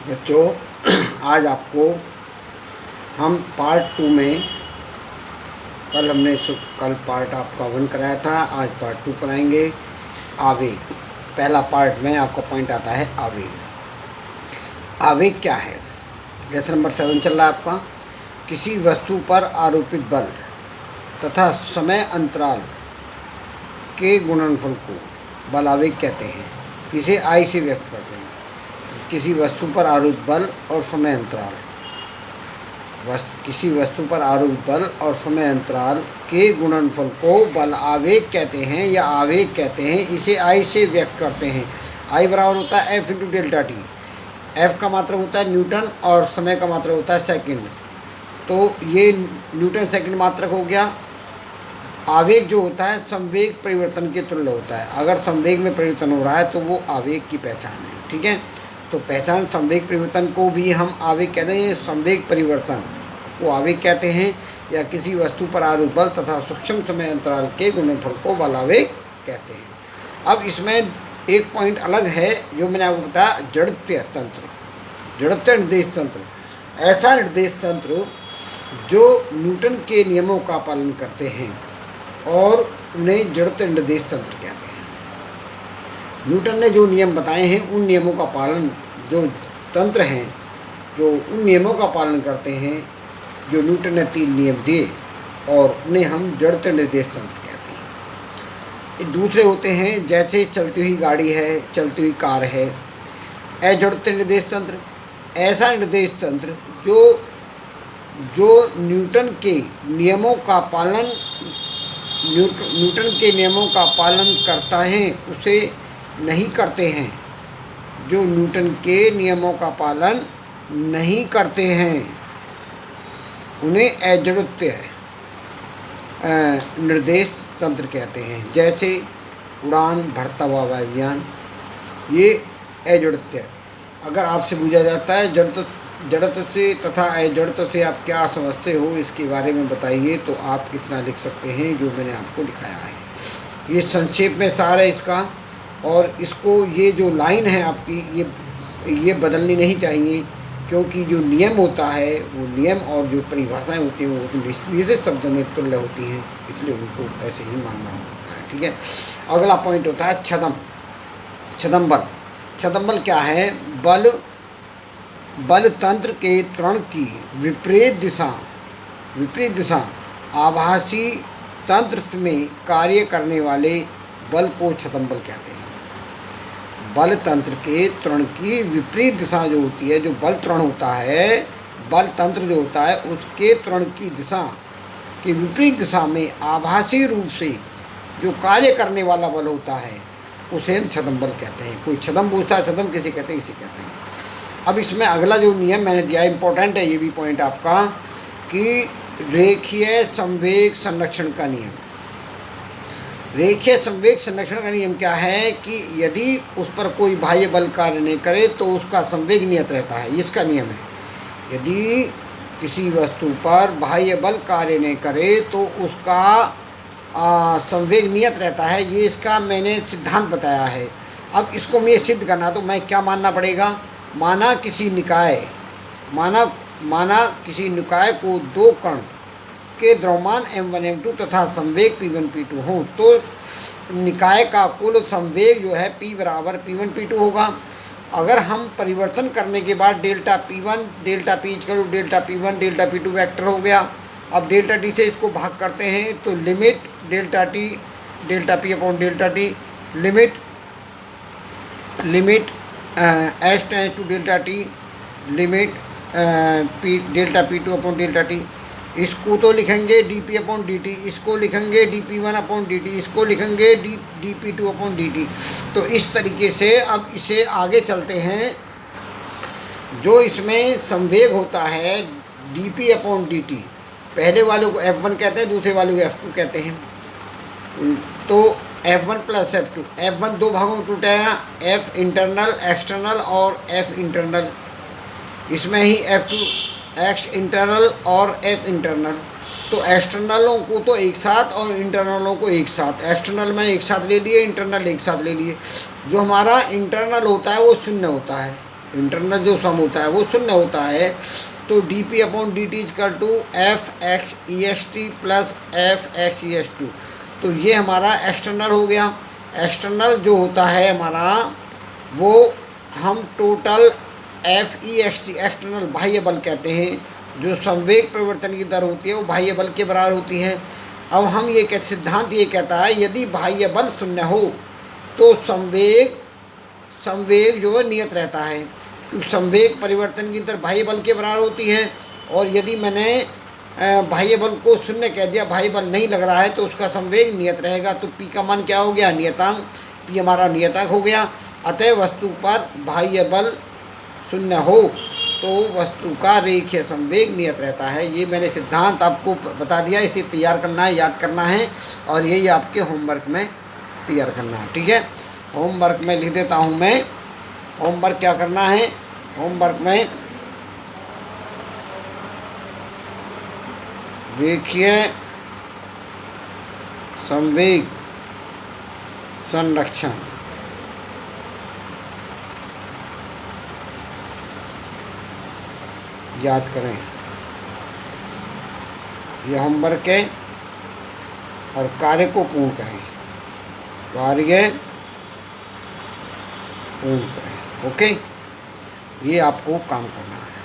बच्चों, आज आपको हम पार्ट 2 में कल पार्ट आपका 1 कराया था, आज पार्ट 2 कराएंगे। आवेग। पहला पार्ट में आपका पॉइंट आता है आवेग। आवेग क्या है? लेसन नंबर 7 चल रहा है आपका। किसी वस्तु पर आरोपित बल तथा समय अंतराल के गुणनफल को बल आवेग कहते हैं। किसे आई से व्यक्त करते हैं? किसी वस्तु पर आरोपित बल और समय अंतराल, किसी वस्तु पर आरोपित बल और समय अंतराल के गुणनफल को बल आवेग कहते हैं या आवेग कहते हैं। इसे आई से व्यक्त करते हैं। आई बराबर होता है F into delta T. F का मात्रक होता है न्यूटन और समय का मात्रक होता है सेकंड। तो ये न्यूटन सेकंड मात्रक हो गया। आवेग जो होता है संवेग परिवर्तन के तुल्य होता है। अगर संवेग में परिवर्तन हो रहा है तो वो आवेग की पहचान है। ठीक है, तो पहचान संवेग परिवर्तन को भी हम आवेग कहते हैं। संवेग परिवर्तन को आवेग कहते हैं या किसी वस्तु पर आरोपित बल तथा सूक्ष्म समय अंतराल के गुणनफल को बल आवेग कहते हैं। अब इसमें एक पॉइंट अलग है जो मैंने आपको बताया, जड़त्व तंत्र, जड़त्व निर्देश तंत्र। ऐसा निर्देश तंत्र जो न्यूटन के नियमों का पालन करते हैं और उन्हें जड़त्व निर्देश तंत्र कहते हैं। न्यूटन ने जो नियम बताए हैं उन नियमों का पालन, जो तंत्र हैं जो उन नियमों का पालन करते हैं जो न्यूटन ने 3 नियम दिए, और उन्हें हम जड़त्व निर्देश तंत्र कहते हैं। दूसरे होते हैं जैसे चलती हुई गाड़ी है, चलती हुई कार है। अजड़त्व निर्देश तंत्र ऐसा निर्देश तंत्र जो न्यूटन के नियमों का पालन करता है उसे नहीं करते हैं। जो न्यूटन के नियमों का पालन नहीं करते हैं उन्हें अजड़त्व निर्देश तंत्र कहते हैं। जैसे उड़ान, बढ़ता हुआ वायुयान, ये अजड़त्व। अगर आपसे पूछा जाता है जड़त्व से तथा अजड़त्व से आप क्या समझते हो, इसके बारे में बताइए, तो आप इतना लिख सकते हैं जो मैंने आपको लिखाया है। ये संक्षेप में सार है इसका, और इसको ये जो लाइन है आपकी ये बदलनी नहीं चाहिए, क्योंकि जो नियम होता है वो नियम और जो परिभाषाएं होती हैं वो निश्चित शब्दों में तुल्य होती हैं, इसलिए उनको ऐसे ही मानना होता है। ठीक है, अगला पॉइंट होता है छदम। छदम बल। छदम बल क्या है? बल तंत्र के त्वरण की विपरीत दिशा आभासी तंत्र में कार्य करने वाले बल को छदम बल कहते हैं। बल तंत्र के त्वरण की विपरीत दिशा जो होती है, जो बल त्वरण होता है, बल तंत्र जो होता है उसके त्वरण की दिशा की विपरीत दिशा में आभासी रूप से जो कार्य करने वाला बल होता है उसे हम छदम बल कहते हैं। कोई छदम पूछता है, छदम किसे कहते हैं, इसे कहते हैं। अब इसमें अगला जो नियम मैंने दिया, इम्पोर्टेंट है ये भी पॉइंट आपका, कि रेखीय संवेग संरक्षण का नियम। रेखीय संवेग संरक्षण का नियम क्या है कि यदि उस पर कोई बाह्य बल कार्य नहीं करे तो उसका संवेग नियत रहता है। इसका नियम है। यदि किसी वस्तु पर बाह्य बल कार्य नहीं करे तो उसका संवेग नियत रहता है। ये इसका मैंने सिद्धांत बताया है। अब इसको मैं सिद्ध करना, तो मैं क्या मानना पड़ेगा? माना किसी निकाय को 2 कण के द्रव्यमान m1 m2 तथा संवेग p1 p2 हो, तो निकाय का कुल संवेग जो है p बराबर p1 p2 होगा। अगर हम परिवर्तन करने के बाद डेल्टा p1 डेल्टा p करो delta p1 delta p2 vector हो गया। अब डेल्टा t से इसको भाग करते हैं तो limit delta t delta p upon delta t limit h tends to delta t limit p delta p2 upon delta t। इसको तो लिखेंगे dp अपॉन dt, इसको लिखेंगे dp1 अपॉन dt, इसको लिखेंगे dp2 अपॉन dt। तो इस तरीके से अब इसे आगे चलते हैं। जो इसमें संवेग होता है dp अपॉन dt, पहले वालों को f1 कहते हैं, दूसरे वालों को f2 कहते हैं। तो f1 प्लस f2, f1 2 भागों में टूटेगा, f इंटरनल एक्सटर्नल और f इंटरनल। इसमें ही f2 x इंटरनल और f इंटरनल। तो एक्सटर्नलों को तो एक साथ और इंटरनलों को एक साथ, एक्सटर्नल मैंने एक साथ ले लिए, इंटरनल एक साथ ले लिए। जो हमारा इंटरनल होता है वो 0 होता है, इंटरनल जो सम होता है वो शून्य होता है, तो dp upon dt equal to f x e s t plus f x e s two. तो ये हमारा एक्सटर्नल हो गया। एक्सटर्नल जो होता है हमारा वो हम total F E x T external बाह्य बल कहते हैं। जो संवेग परिवर्तन की दर होती है वो बाह्य बल के बराबर होती है। अब हम ये सिद्धांत ये कहता है यदि बाह्य बल शून्य हो तो संवेग जो है नियत रहता है, क्योंकि संवेग परिवर्तन की दर बाह्य बल के बराबर होती है। और यदि मैंने बाह्य बल को शून्य कह दिया, बाह्य बल नहीं लग रहा है, तो उसका संवेग नियत रहेगा। तो p का मान क्या हो गया, नियतांक। p हमारा नियतांक हो गया। अतः वस्तु पर बाह्य बल शून्य हो तो वस्तु का रेखीय संवेग नियत रहता है। ये मैंने सिद्धांत आपको बता दिया, इसे तैयार करना है, याद करना है, और यही आपके होमवर्क में तैयार करना है। ठीक है, होमवर्क में लिख देता हूँ मैं। होमवर्क क्या करना है, होमवर्क में रेखीय संवेग संरक्षण याद करें। यह होमवर्क है और कार्य को पूर्ण करें, कार्य पूर्ण करें। ओके, ये आपको काम करना है।